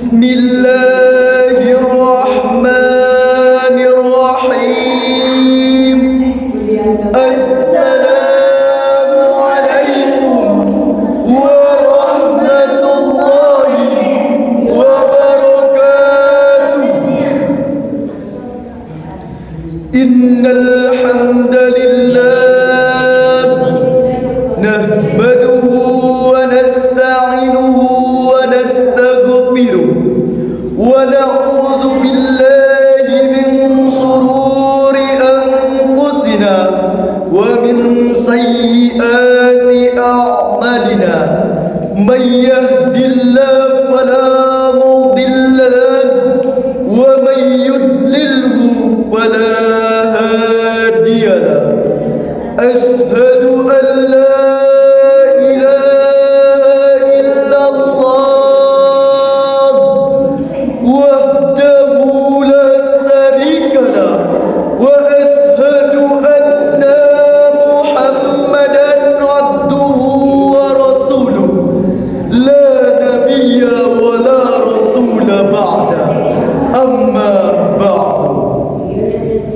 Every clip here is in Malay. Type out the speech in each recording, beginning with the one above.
Bismillahirrahmanirrahim. Assalamualaikum warahmatullahi wabarakatuh. Innal hamdalillah nahmaduhu wa nasta'inuhu wa nastaghfiruh wa na'udzu billahi min shururi anfusina wa min sayyiati a'malina may yahdihillahu fala mudilla lahu wa may yudlilhu fala hadiya lahu. Ashhadu an la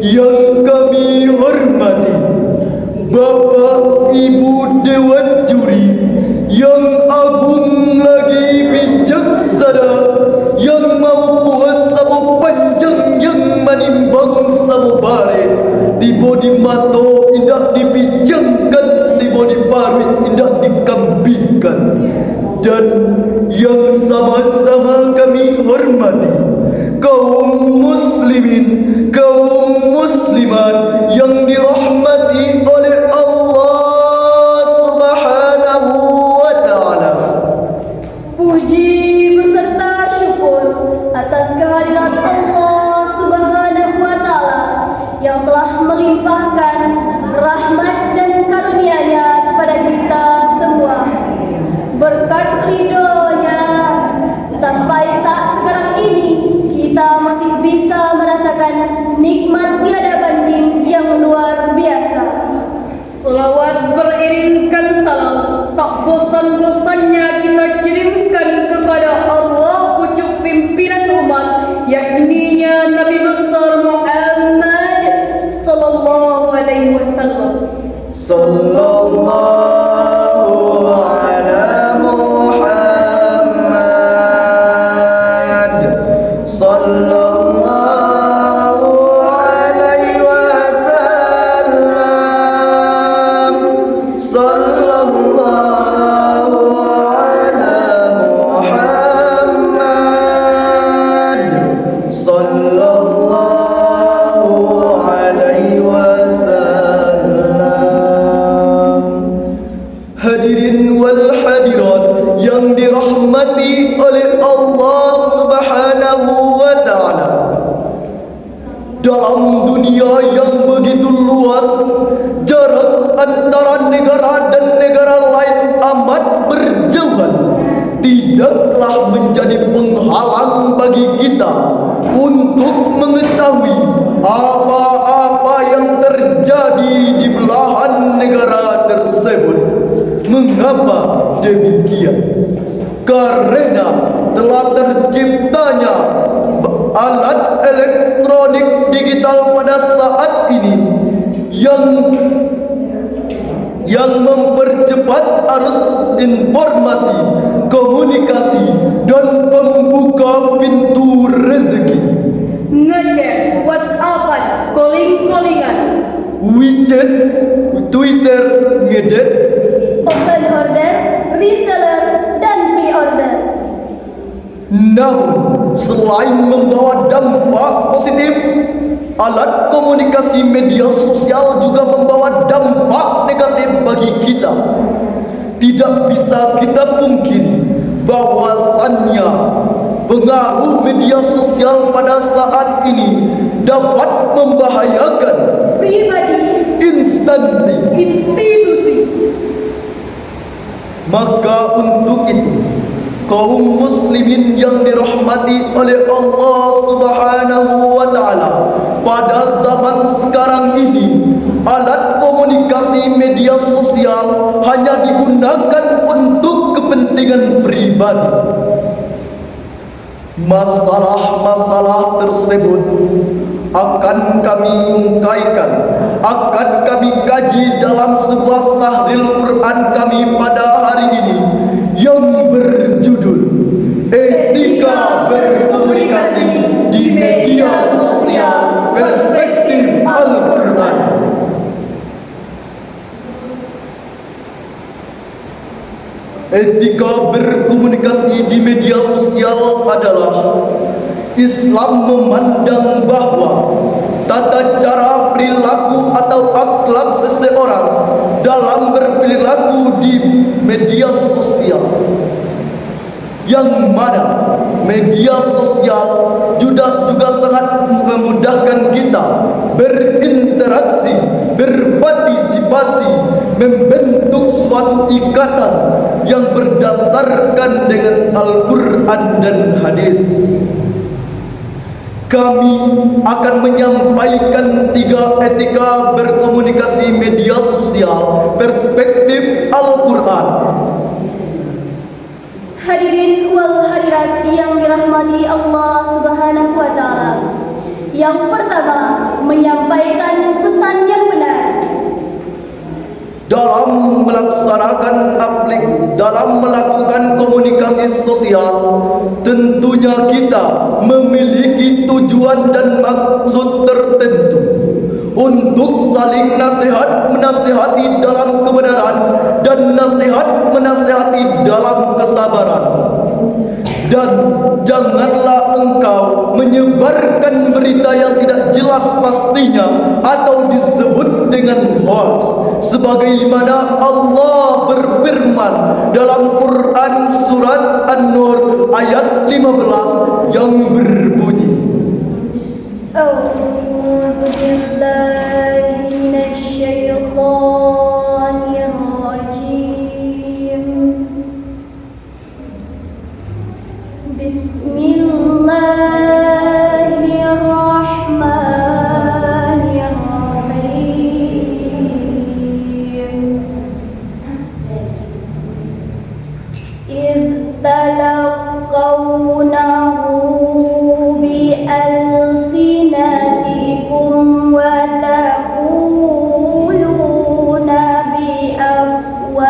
yang kami hormati Bapak Ibu Dewan Juri yang agung lagi bijaksana, yang mau kuasa panjang, yang manimbang sabare, tiba di mato indak dipijangkan, tiba di parit indak dikambingkan, dan yang sama-sama kami hormati kaum muslimin, kaum muslimat yang dirahmati oleh Allah Subhanahu wa ta'ala. Puji beserta syukur atas kehadirat Allah Subhanahu wa ta'ala yang telah melimpahkan rahmat dan karunia-Nya kepada kita semua. Berkat ridho-Nya sampai saat sekarang ini kita masih bisa merasakan nikmat tiada banding yang luar biasa. Salawat beriringkan salam, tak bosan-bosannya kita kirimkan kepada Allah pucuk pimpinan umat, yakninya Nabi besar Muhammad sallallahu alaihi wasallam. Sallallahu hadirin wal hadirat yang dirahmati oleh Allah Subhanahu wa ta'ala. Dalam dunia yang begitu luas, jarak antara negara dan negara lain amat berjauhan, tidaklah menjadi penghalang bagi kita untuk mengetahui apa-apa yang terjadi di belahan negara tersebut. Mengapa demikian? Karena telah terciptanya alat elektronik digital pada saat ini yang mempercepat arus informasi, komunikasi, dan membuka pintu rezeki. Ngechat, WhatsAppan, calling-callingan, WeChat, Twitter, ngedit, open order, reseller, dan pre-order. Namun, selain membawa dampak positif, alat komunikasi media sosial juga membawa dampak negatif bagi kita. Tidak bisa kita pungkiri bahwasannya pengaruh media sosial pada saat ini dapat membahayakan Pribadi, instansi, institusi. Maka untuk itu, kaum muslimin yang dirahmati oleh Allah Subhanahu wa ta'ala, pada zaman sekarang ini alat komunikasi media sosial hanya digunakan untuk kepentingan pribadi. Masalah-masalah tersebut akan kami ungkaikan, akan kami kaji dalam sebuah sahril Quran kami pada hari ini yang berjudul Etika Berkomunikasi di Media Sosial Perspektif Al-Quran. Etika berkomunikasi di media sosial adalah Islam memandang bahwa tata cara perilaku atau akhlak seseorang dalam berperilaku di media sosial, yang mana media sosial juga sangat memudahkan kita berinteraksi, berpartisipasi, membentuk suatu ikatan yang berdasarkan dengan Al-Quran dan hadis. Kami akan menyampaikan 3 etika berkomunikasi media sosial perspektif Al-Quran. Hadirin wal hadirat yang dirahmati Allah Subhanahu wa taala. Yang pertama, menyampaikan pesan yang benar. Dalam melakukan komunikasi sosial, tentunya kita memiliki tujuan dan maksud tertentu untuk saling menasihati dalam kebenaran dan menasihati dalam kesabaran. Dan janganlah engkau menyebarkan berita yang tidak jelas pastinya atau disebut dengan hoax, sebagaimana Allah berfirman dalam Quran surat An-Nur ayat 15 yang berbunyi, A'udzu billahi minasy syaithanir rajim. Bismillahirrahmanirrahim. Idh talaqawnahu bi alsinatikum wa taquluna bi afwahikum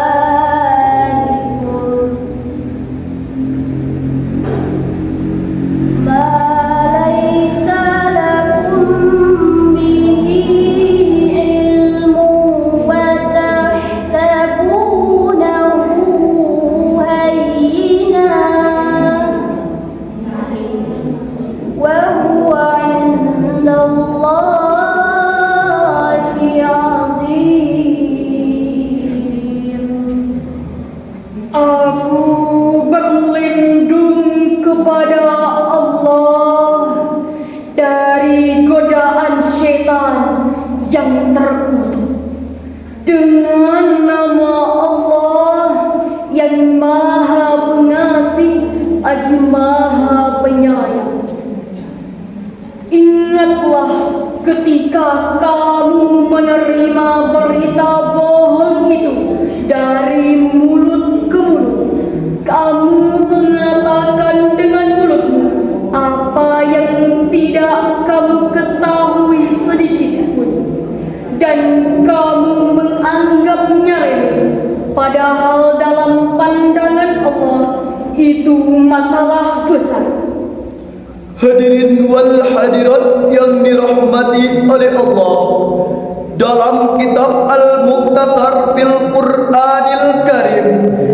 ma laysa lakum bihi ilmun wa tahsabunahu hayyinan wa huwa 'indallahi 'azim. Aku berlindung kepada Allah dari godaan syaitan yang terkutuk dengan nama Allah yang Maha Pengasih lagi Maha Penyayang. Ingatlah ketika kamu menerima berita bohong itu dari mulut ke mulut. Kamu mengatakan dengan mulutmu apa yang tidak kamu ketahui sedikit pun, dan kamu menganggapnya remeh, padahal dalam pandangan Allah itu masalah besar. Hadirin wal hadirat yang dirahmati oleh Allah, dalam kitab Al-Mukhtasar fil Qur'anil Karim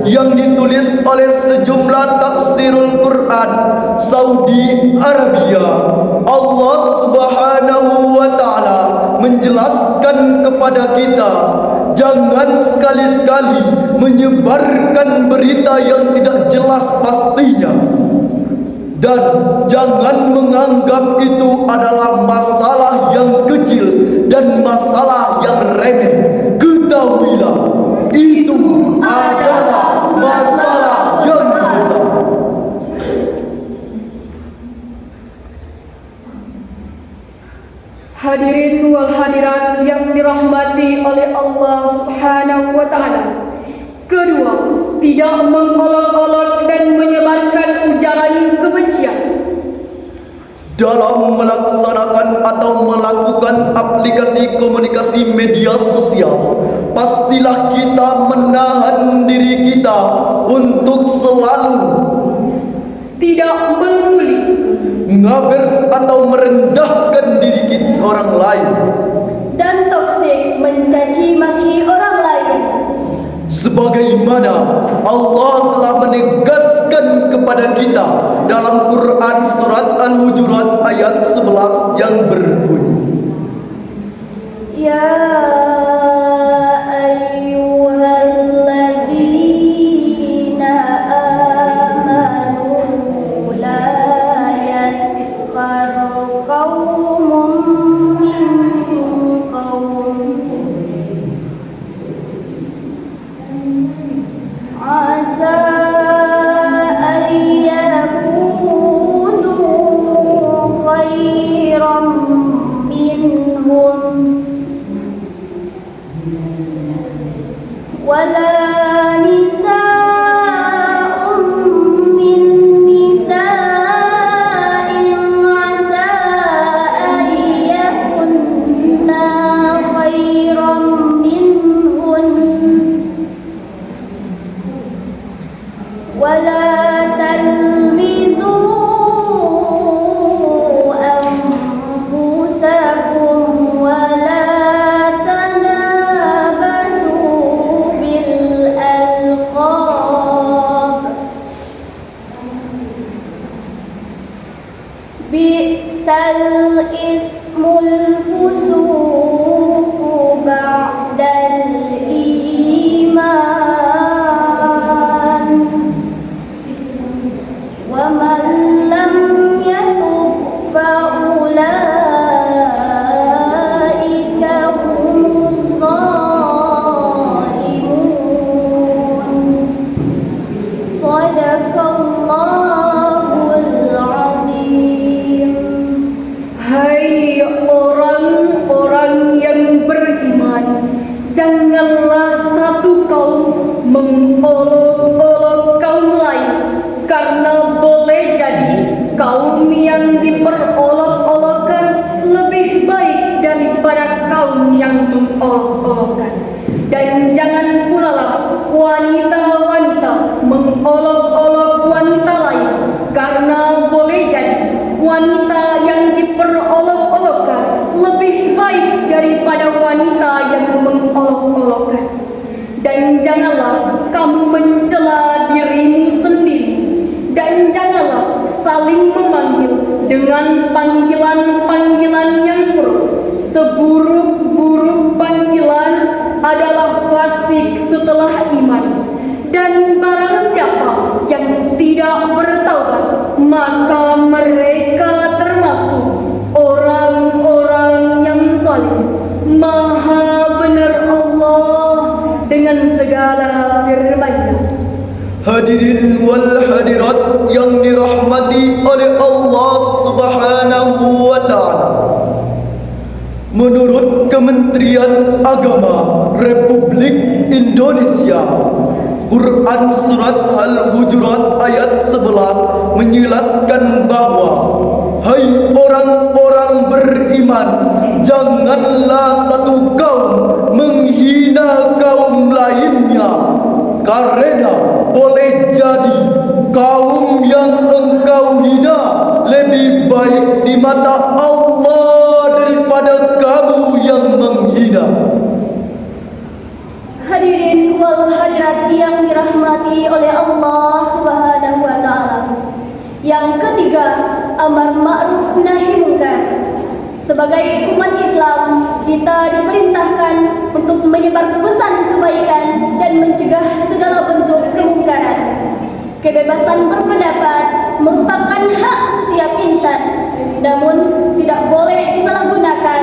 yang ditulis oleh sejumlah tafsirul Quran Saudi Arabia, Allah Subhanahu wa taala menjelaskan kepada kita, jangan sekali-sekali menyebarkan berita yang tidak jelas pastinya, dan jangan menganggap itu adalah masalah yang kecil dan masalah yang remeh. Ketahuilah, itu adalah masalah yang besar. Hadirin wal hadirat yang dirahmati oleh Allah Subhanahu wa taala. Kedua, tidak mengolok-olok dan menyebarkan ujaran kebencian dalam melaksanakan atau melakukan aplikasi komunikasi media sosial, pastilah kita menahan diri kita untuk selalu tidak membuli, ngabers atau merendahkan diri kita orang lain, dan toksik mencaci maki orang lain. sebagaimana Allah telah menegaskan kepada kita dalam Quran surat Al-Hujurat ayat 11 yang berbunyi, Ya ayyuhalladzina amanu la yaskhar qaumun min qaum asa an yakunu khairan minhum wala nisa'un min nisa'in asa an yakunna khairan minhun wala talmizu anfusakum wala tanabazu bil alqab bi'sal ismul fusuqu ba'dal iman wa man lam yatub fa'ulaika humuz zalimun. Sadaqallahul azim. hai orang-orang yang beriman, janganlah satu kaum mengolok-olok kaum lain, karena boleh jadi kaum yang diperolok-olokkan lebih baik daripada kaum yang mengolok-olokkan. Dan jangan pula lah wanita-wanita mengolok-olok wanita lain, karena boleh jadi wanita yang diperolok-olokkan lebih baik daripada wanita yang mengolok-olokkan. Dan janganlah kamu mencela dirimu sendiri, dan janganlah saling memanggil dengan panggilan-panggilan yang buruk. Seburuk-buruk panggilan adalah fasik setelah iman. Dan barang siapa yang tidak bertaubat, maka mereka termasuk orang-orang yang zalim. Maha benar Allah dengan segala firman-Nya. hadirin wal hadirat yang dirahmati oleh Allah Subhanahu wa ta'ala. Menurut Kementerian Agama Republik Indonesia, Quran surat Al-Hujurat ayat 11 menjelaskan bahwa, hai orang-orang beriman, janganlah satu kaum menghina kaum lainnya, karena boleh jadi kaum yang engkau hina lebih baik di mata Allah daripada kamu yang menghina. Hadirin wal hadirat yang dirahmati oleh Allah Subhanahu wa taala. Yang ketiga, amar ma'ruf nahi munkar. Sebagai umat Islam, kita diperintahkan untuk menyebar pesan kebaikan dan mencegah segala bentuk kemungkaran. Kebebasan berpendapat merupakan hak setiap insan, namun tidak boleh disalahgunakan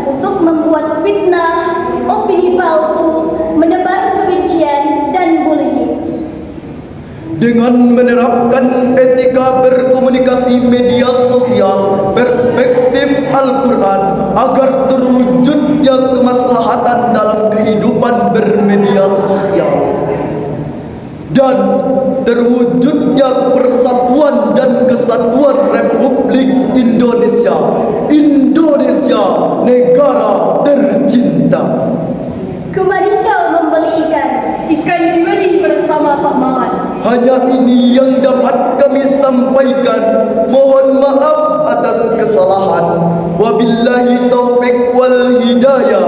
untuk membuat fitnah, opini palsu, menebar kebencian dan bullying. Dengan menerapkan etika berkomunikasi media sosial perspektif Al-Quran agar terwujudnya kemaslahatan dalam kehidupan bermedia sosial dan terwujudnya persatuan dan kesatuan Republik Indonesia. Indonesia, negara tercinta. Kemanicau membeli ikan. Ikan dibeli bersama Pak Maman. Hanya ini yang dapat kami sampaikan. Mohon maaf atas kesalahan. Wabillahi taufiq wal hidayah.